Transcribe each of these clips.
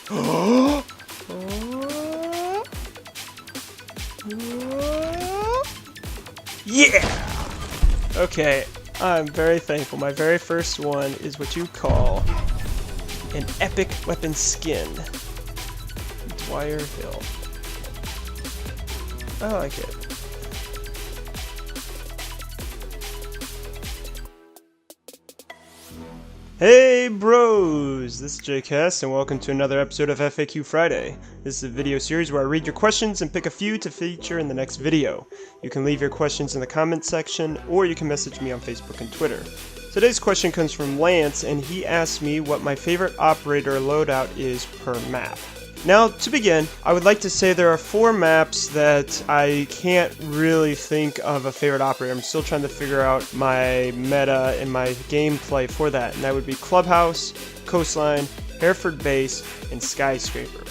Yeah! Okay, I'm very thankful. My very first one is what you call an epic weapon skin. Dwyer Hill. I like it. Hey bros! This is Jay-Kess and welcome to another episode of FAQ Friday. This is a video series where I read your questions and pick a few to feature in the next video. You can leave your questions in the comments section or you can message me on Facebook and Twitter. Today's question comes from Lance and he asked me what my favorite operator loadout is per map. Now, to begin, I would like to say there are 4 maps that I can't really think of a favorite operator. I'm still trying to figure out my meta and my gameplay for that, and that would be Clubhouse, Coastline, Hereford Base, and Skyscraper.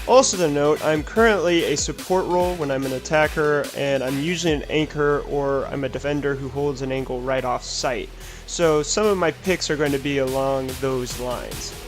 Also to note, I'm currently a support role when I'm an attacker, and I'm usually an anchor or I'm a defender who holds an angle right off site. So some of my picks are going to be along those lines.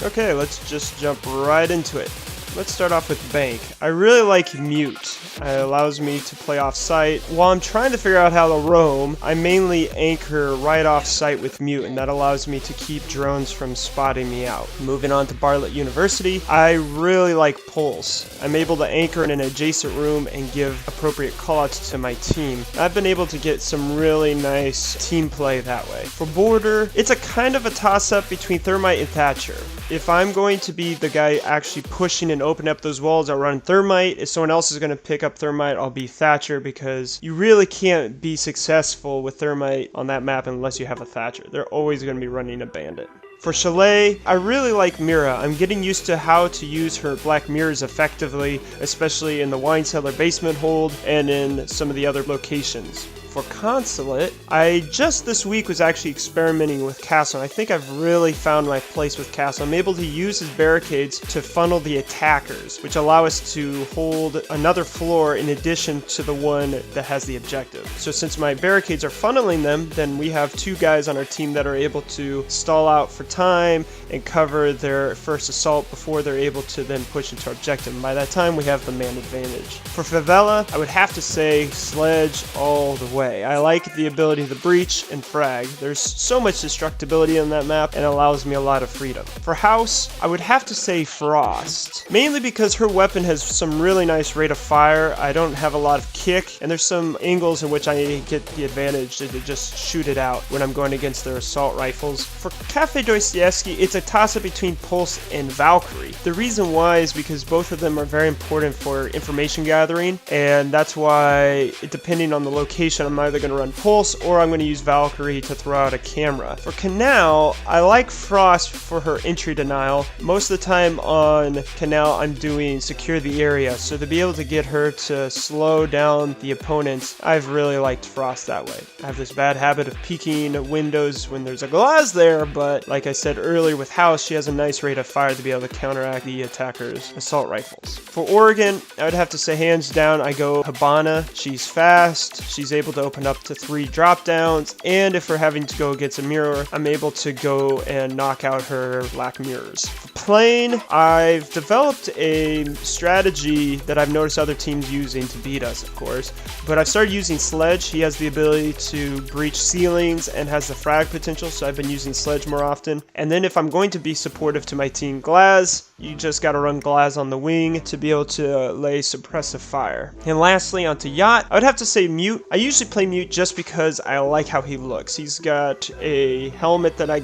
Okay, let's just jump right into it. Let's start off with Bank. I really like Mute. It allows me to play off site. While I'm trying to figure out how to roam, I mainly anchor right off site with Mute, and that allows me to keep drones from spotting me out. Moving on to Bartlett University, I really like Pulse. I'm able to anchor in an adjacent room and give appropriate callouts to my team. I've been able to get some really nice team play that way. For Border, it's a kind of a toss-up between Thermite and Thatcher. If I'm going to be the guy actually pushing and opening up those walls, I'll run Thermite. If someone else is going to pick up Thermite, I'll be Thatcher, because you really can't be successful with Thermite on that map unless you have a Thatcher. They're always going to be running a Bandit. For Chalet, I really like Mira. I'm getting used to how to use her black mirrors effectively, especially in the wine cellar basement hold and in some of the other locations. For Consulate, I just this week was actually experimenting with Castle, and I think I've really found my place with Castle. I'm able to use his barricades to funnel the attackers, which allow us to hold another floor in addition to the one that has the objective. So since my barricades are funneling them, then we have 2 guys on our team that are able to stall out for time and cover their first assault before they're able to then push into our objective. And by that time, we have the man advantage. For Favela, I would have to say Sledge all the way. I like the ability to breach and frag. There's so much destructibility on that map and it allows me a lot of freedom. For House, I would have to say Frost, mainly because her weapon has some really nice rate of fire. I don't have a lot of kick, and there's some angles in which I get the advantage to just shoot it out when I'm going against their assault rifles. For Cafe Dostoevsky, it's a toss-up between Pulse and Valkyrie. The reason why is because both of them are very important for information gathering, and that's why, depending on the location, I'm either going to run Pulse or I'm going to use Valkyrie to throw out a camera. For Canal, I like Frost for her entry denial. Most of the time on Canal, I'm doing secure the area, so to be able to get her to slow down the opponents, I've really liked Frost that way. I have this bad habit of peeking windows when there's a glass there, but like I said earlier with House, she has a nice rate of fire to be able to counteract the attacker's assault rifles. For Oregon, I would have to say hands down, I go Habana. She's fast, she's able to open up to 3 drop downs, and if we're having to go against a mirror, I'm able to go and knock out her black mirrors. For Plane, I've developed a strategy that I've noticed other teams using to beat us, of course, but I've started using Sledge. He has the ability to breach ceilings and has the frag potential, so I've been using Sledge more often. And then if I'm going to be supportive to my team Glaz, you just gotta run Glaz on the wing to be able to lay suppressive fire. And lastly, onto Yacht, I would have to say Mute. I usually play Mute just because I like how he looks. He's got a helmet that I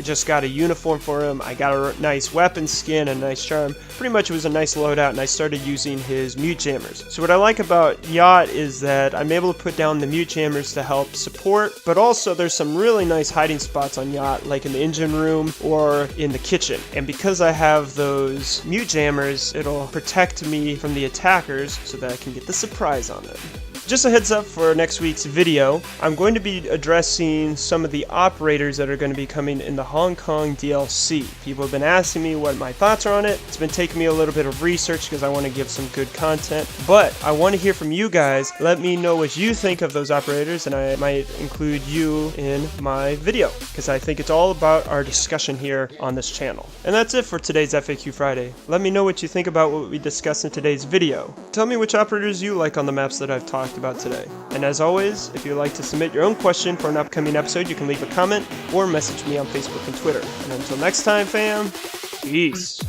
just got a uniform for him, I got a nice weapon skin, a nice charm. Pretty much it was a nice loadout, and I started using his Mute Jammers. So what I like about Yacht is that I'm able to put down the Mute Jammers to help support, but also there's some really nice hiding spots on Yacht, like in the engine room or in the kitchen. And because I have those Mute Jammers, it'll protect me from the attackers so that I can get the surprise on them. Just a heads up for next week's video, I'm going to be addressing some of the operators that are going to be coming in the Hong Kong DLC. People have been asking me what my thoughts are on it. It's been taking me a little bit of research because I want to give some good content, but I want to hear from you guys. Let me know what you think of those operators, and I might include you in my video because I think it's all about our discussion here on this channel. And that's it for today's FAQ Friday. Let me know what you think about what we discussed in today's video. Tell me which operators you like on the maps that I've talked about today. And as always, if you'd like to submit your own question for an upcoming episode, you can leave a comment or message me on Facebook and Twitter. And until next time, fam, peace.